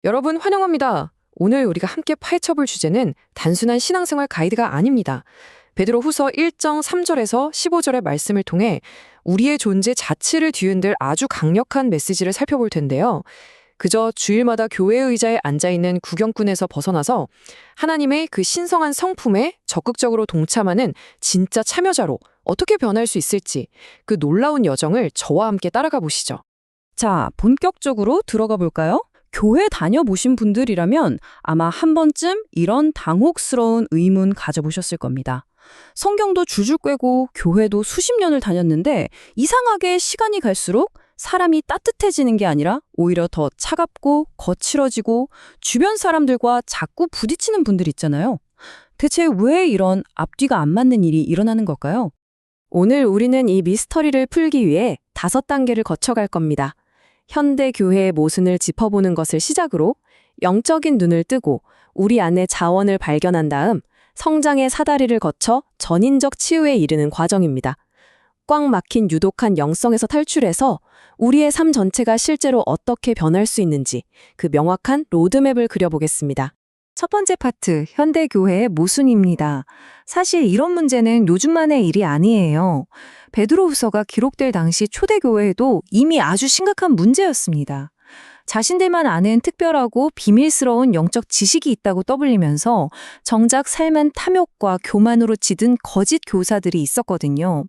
여러분 환영합니다. 오늘 우리가 함께 파헤쳐볼 주제는 단순한 신앙생활 가이드가 아닙니다. 베드로 후서 1장 3절에서 15절의 말씀을 통해 우리의 존재 자체를 뒤흔들 아주 강력한 메시지를 살펴볼 텐데요. 그저 주일마다 교회 의자에 앉아있는 구경꾼에서 벗어나서 하나님의 그 신성한 성품에 적극적으로 동참하는 진짜 참여자로 어떻게 변할 수 있을지 그 놀라운 여정을 저와 함께 따라가 보시죠. 자, 본격적으로 들어가 볼까요? 교회 다녀보신 분들이라면 아마 한 번쯤 이런 당혹스러운 의문 가져보셨을 겁니다. 성경도 줄줄 꿰고 교회도 수십 년을 다녔는데 이상하게 시간이 갈수록 사람이 따뜻해지는 게 아니라 오히려 더 차갑고 거칠어지고 주변 사람들과 자꾸 부딪히는 분들 있잖아요. 대체 왜 이런 앞뒤가 안 맞는 일이 일어나는 걸까요? 오늘 우리는 이 미스터리를 풀기 위해 5단계를 거쳐갈 겁니다. 현대 교회의 모순을 짚어보는 것을 시작으로 영적인 눈을 뜨고 우리 안의 자원을 발견한 다음 성장의 사다리를 거쳐 전인적 치유에 이르는 과정입니다. 꽉 막힌 유독한 영성에서 탈출해서 우리의 삶 전체가 실제로 어떻게 변할 수 있는지 그 명확한 로드맵을 그려보겠습니다. 첫 번째 파트, 현대교회의 모순입니다. 사실 이런 문제는 요즘만의 일이 아니에요. 베드로후서가 기록될 당시 초대교회에도 이미 아주 심각한 문제였습니다. 자신들만 아는 특별하고 비밀스러운 영적 지식이 있다고 떠벌리면서 정작 삶은 탐욕과 교만으로 지든 거짓 교사들이 있었거든요.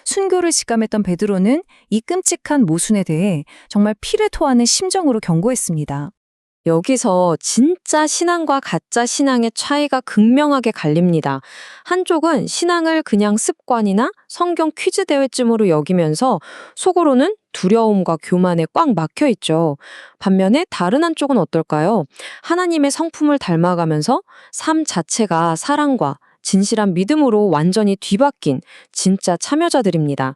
순교를 직감했던 베드로는 이 끔찍한 모순에 대해 정말 피를 토하는 심정으로 경고했습니다. 여기서 진짜 신앙과 가짜 신앙의 차이가 극명하게 갈립니다. 한쪽은 신앙을 그냥 습관이나 성경 퀴즈 대회쯤으로 여기면서 속으로는 두려움과 교만에 꽉 막혀 있죠. 반면에 다른 한쪽은 어떨까요? 하나님의 성품을 닮아가면서 삶 자체가 사랑과 진실한 믿음으로 완전히 뒤바뀐 진짜 참여자들입니다.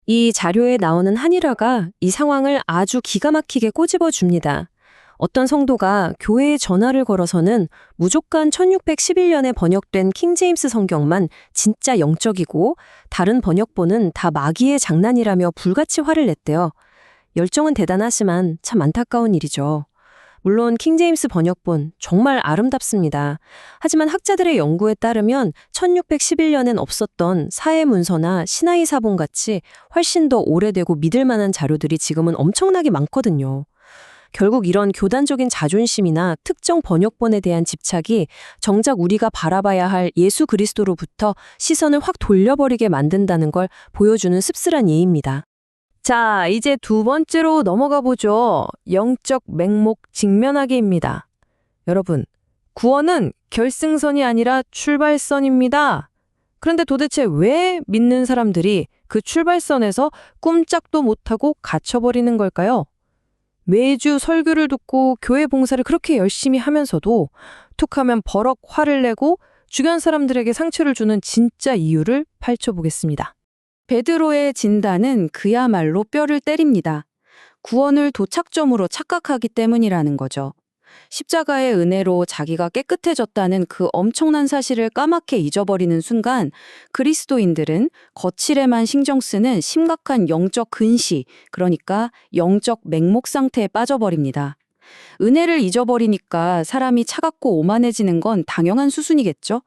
이 자료에 나오는 한 일화가 이 상황을 아주 기가 막히게 꼬집어 줍니다. 어떤 성도가 교회에 전화를 걸어서는 무조건 1611년에 번역된 킹제임스 성경만 진짜 영적이고 다른 번역본은 다 마귀의 장난이라며 불같이 화를 냈대요. 열정은 대단하지만 참 안타까운 일이죠. 물론 킹제임스 번역본 정말 아름답습니다. 하지만 학자들의 연구에 따르면 1611년엔 없었던 사해문서나 시나이사본 같이 훨씬 더 오래되고 믿을 만한 자료들이 지금은 엄청나게 많거든요. 결국 이런 교단적인 자존심이나 특정 번역본에 대한 집착이 정작 우리가 바라봐야 할 예수 그리스도로부터 시선을 확 돌려버리게 만든다는 걸 보여주는 씁쓸한 예입니다. 자, 이제 두 번째로 넘어가 보죠. 영적 맹목 직면하기입니다. 여러분, 구원은 결승선이 아니라 출발선입니다. 그런데 도대체 왜 믿는 사람들이 그 출발선에서 꼼짝도 못하고 갇혀버리는 걸까요? 매주 설교를 듣고 교회 봉사를 그렇게 열심히 하면서도 툭하면 버럭 화를 내고 주변 사람들에게 상처를 주는 진짜 이유를 파헤쳐보겠습니다. 베드로의 진단은 그야말로 뼈를 때립니다. 구원을 도착점으로 착각하기 때문이라는 거죠. 십자가의 은혜로 자기가 깨끗해졌다는 그 엄청난 사실을 까맣게 잊어버리는 순간 그리스도인들은 거칠에만 신경 쓰는 심각한 영적 근시, 그러니까 영적 맹목 상태에 빠져버립니다. 은혜를 잊어버리니까 사람이 차갑고 오만해지는 건 당연한 수순이겠죠?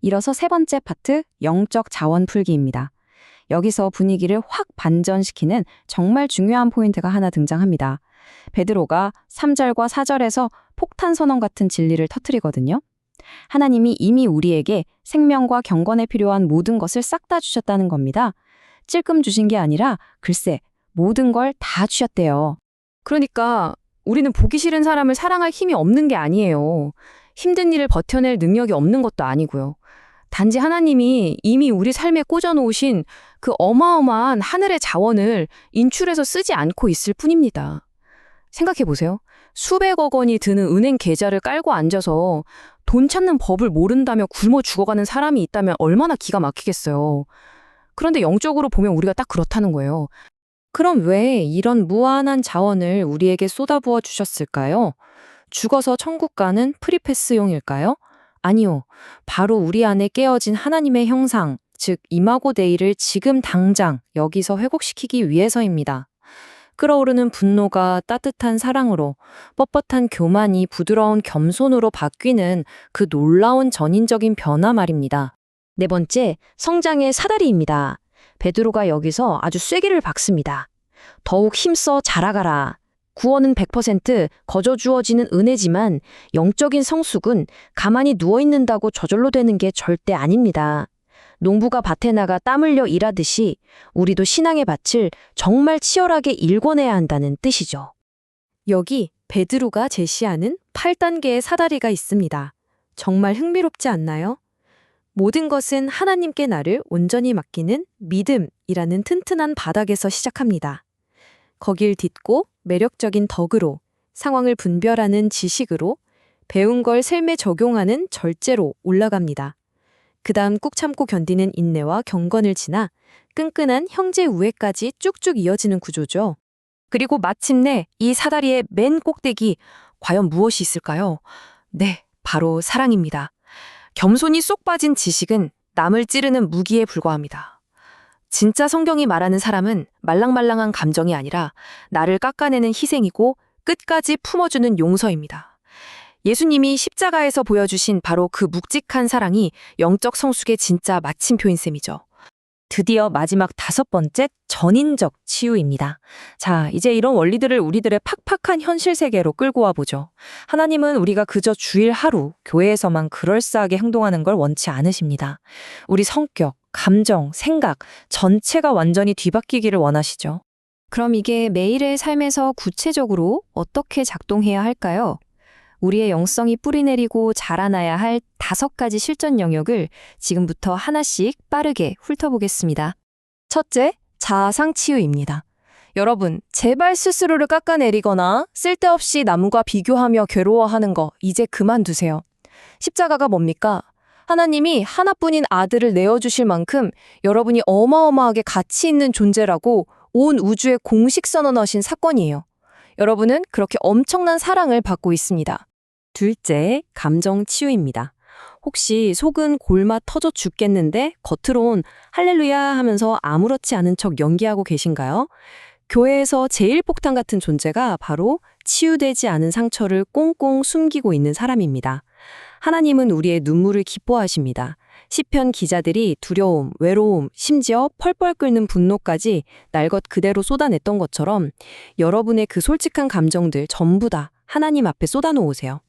이어서 세 번째 파트, 영적 자원 풀기입니다. 여기서 분위기를 확 반전시키는 정말 중요한 포인트가 하나 등장합니다. 베드로가 3절과 4절에서 폭탄 선언 같은 진리를 터뜨리거든요. 하나님이 이미 우리에게 생명과 경건에 필요한 모든 것을 싹 다 주셨다는 겁니다. 찔끔 주신 게 아니라 글쎄 모든 걸 다 주셨대요. 그러니까 우리는 보기 싫은 사람을 사랑할 힘이 없는 게 아니에요. 힘든 일을 버텨낼 능력이 없는 것도 아니고요. 단지 하나님이 이미 우리 삶에 꽂아놓으신 그 어마어마한 하늘의 자원을 인출해서 쓰지 않고 있을 뿐입니다. 생각해보세요. 수백억 원이 드는 은행 계좌를 깔고 앉아서 돈 찾는 법을 모른다며 굶어 죽어가는 사람이 있다면 얼마나 기가 막히겠어요. 그런데 영적으로 보면 우리가 딱 그렇다는 거예요. 그럼 왜 이런 무한한 자원을 우리에게 쏟아부어 주셨을까요? 죽어서 천국 가는 프리패스용일까요? 아니요. 바로 우리 안에 깨어진 하나님의 형상, 즉 이마고 데이를 지금 당장 여기서 회복시키기 위해서입니다. 끓어오르는 분노가 따뜻한 사랑으로, 뻣뻣한 교만이 부드러운 겸손으로 바뀌는 그 놀라운 전인적인 변화 말입니다. 네 번째, 성장의 사다리입니다. 베드로가 여기서 아주 쐐기를 박습니다. 더욱 힘써 자라가라. 구원은 100% 거저 주어지는 은혜지만 영적인 성숙은 가만히 누워있는다고 저절로 되는 게 절대 아닙니다. 농부가 밭에 나가 땀 흘려 일하듯이 우리도 신앙의 밭을 정말 치열하게 일궈내야 한다는 뜻이죠. 여기 베드로가 제시하는 8단계의 사다리가 있습니다. 정말 흥미롭지 않나요? 모든 것은 하나님께 나를 온전히 맡기는 믿음이라는 튼튼한 바닥에서 시작합니다. 거길 딛고 매력적인 덕으로, 상황을 분별하는 지식으로, 배운 걸 삶에 적용하는 절제로 올라갑니다. 그 다음 꾹 참고 견디는 인내와 경건을 지나 끈끈한 형제 우애까지 쭉쭉 이어지는 구조죠. 그리고 마침내 이 사다리의 맨 꼭대기, 과연 무엇이 있을까요? 네, 바로 사랑입니다. 겸손이 쏙 빠진 지식은 남을 찌르는 무기에 불과합니다. 진짜 성경이 말하는 사람은 말랑말랑한 감정이 아니라 나를 깎아내는 희생이고 끝까지 품어주는 용서입니다. 예수님이 십자가에서 보여주신 바로 그 묵직한 사랑이 영적 성숙의 진짜 마침표인 셈이죠. 드디어 마지막 5번째, 전인적 치유입니다. 자, 이제 이런 원리들을 우리들의 팍팍한 현실 세계로 끌고 와보죠. 하나님은 우리가 그저 주일 하루, 교회에서만 그럴싸하게 행동하는 걸 원치 않으십니다. 우리 성격, 감정, 생각 전체가 완전히 뒤바뀌기를 원하시죠. 그럼 이게 매일의 삶에서 구체적으로 어떻게 작동해야 할까요? 우리의 영성이 뿌리내리고 자라나야 할 5가지 실전 영역을 지금부터 하나씩 빠르게 훑어보겠습니다. 첫째, 자아상 치유입니다. 여러분, 제발 스스로를 깎아내리거나 쓸데없이 남과 비교하며 괴로워하는 거 이제 그만두세요. 십자가가 뭡니까? 하나님이 하나뿐인 아들을 내어주실 만큼 여러분이 어마어마하게 가치 있는 존재라고 온 우주에 공식 선언하신 사건이에요. 여러분은 그렇게 엄청난 사랑을 받고 있습니다. 둘째, 감정 치유입니다. 혹시 속은 골마 터져 죽겠는데 겉으론 할렐루야 하면서 아무렇지 않은 척 연기하고 계신가요? 교회에서 제일 폭탄 같은 존재가 바로 치유되지 않은 상처를 꽁꽁 숨기고 있는 사람입니다. 하나님은 우리의 눈물을 기뻐하십니다. 시편 기자들이 두려움, 외로움, 심지어 펄펄 끓는 분노까지 날 것 그대로 쏟아냈던 것처럼 여러분의 그 솔직한 감정들 전부 다 하나님 앞에 쏟아놓으세요.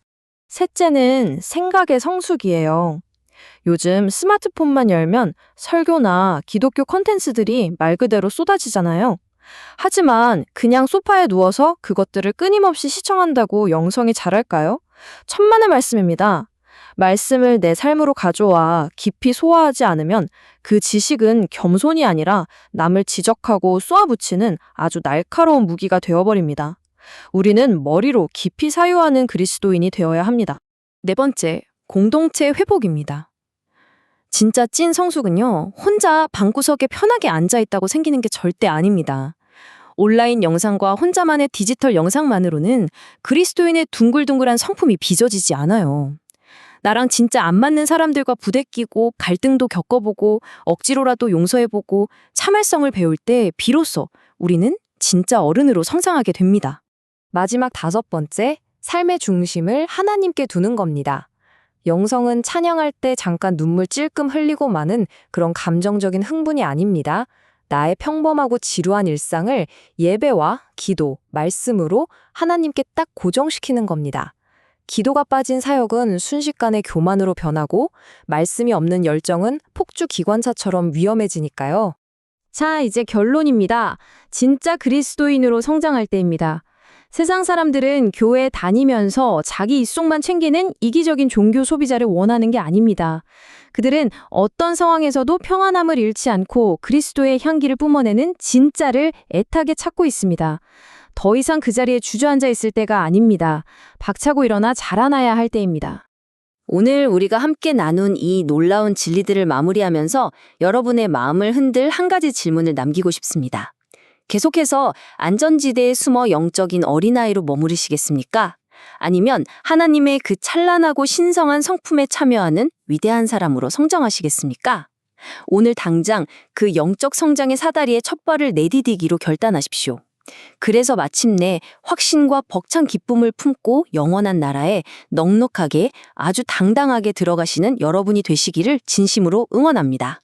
셋째는 생각의 성숙이에요. 요즘 스마트폰만 열면 설교나 기독교 콘텐츠들이 말 그대로 쏟아지잖아요. 하지만 그냥 소파에 누워서 그것들을 끊임없이 시청한다고 영성이 자랄까요? 천만의 말씀입니다. 말씀을 내 삶으로 가져와 깊이 소화하지 않으면 그 지식은 겸손이 아니라 남을 지적하고 쏘아붙이는 아주 날카로운 무기가 되어버립니다. 우리는 머리로 깊이 사유하는 그리스도인이 되어야 합니다. 네 번째, 공동체 회복입니다. 진짜 찐 성숙은요, 혼자 방구석에 편하게 앉아있다고 생기는 게 절대 아닙니다. 온라인 영상과 혼자만의 디지털 영상만으로는 그리스도인의 둥글둥글한 성품이 빚어지지 않아요. 나랑 진짜 안 맞는 사람들과 부대끼고 갈등도 겪어보고 억지로라도 용서해보고 참을성을 배울 때 비로소 우리는 진짜 어른으로 성장하게 됩니다. 마지막 5번째, 삶의 중심을 하나님께 두는 겁니다. 영성은 찬양할 때 잠깐 눈물 찔끔 흘리고 마는 그런 감정적인 흥분이 아닙니다. 나의 평범하고 지루한 일상을 예배와 기도, 말씀으로 하나님께 딱 고정시키는 겁니다. 기도가 빠진 사역은 순식간에 교만으로 변하고 말씀이 없는 열정은 폭주 기관차처럼 위험해지니까요. 자, 이제 결론입니다. 진짜 그리스도인으로 성장할 때입니다. 세상 사람들은 교회 다니면서 자기 입속만 챙기는 이기적인 종교 소비자를 원하는 게 아닙니다. 그들은 어떤 상황에서도 평안함을 잃지 않고 그리스도의 향기를 뿜어내는 진짜를 애타게 찾고 있습니다. 더 이상 그 자리에 주저앉아 있을 때가 아닙니다. 박차고 일어나 자라나야 할 때입니다. 오늘 우리가 함께 나눈 이 놀라운 진리들을 마무리하면서 여러분의 마음을 흔들 한 가지 질문을 남기고 싶습니다. 계속해서 안전지대에 숨어 영적인 어린아이로 머무르시겠습니까? 아니면 하나님의 그 찬란하고 신성한 성품에 참여하는 위대한 사람으로 성장하시겠습니까? 오늘 당장 그 영적 성장의 사다리에 첫 발을 내디디기로 결단하십시오. 그래서 마침내 확신과 벅찬 기쁨을 품고 영원한 나라에 넉넉하게 아주 당당하게 들어가시는 여러분이 되시기를 진심으로 응원합니다.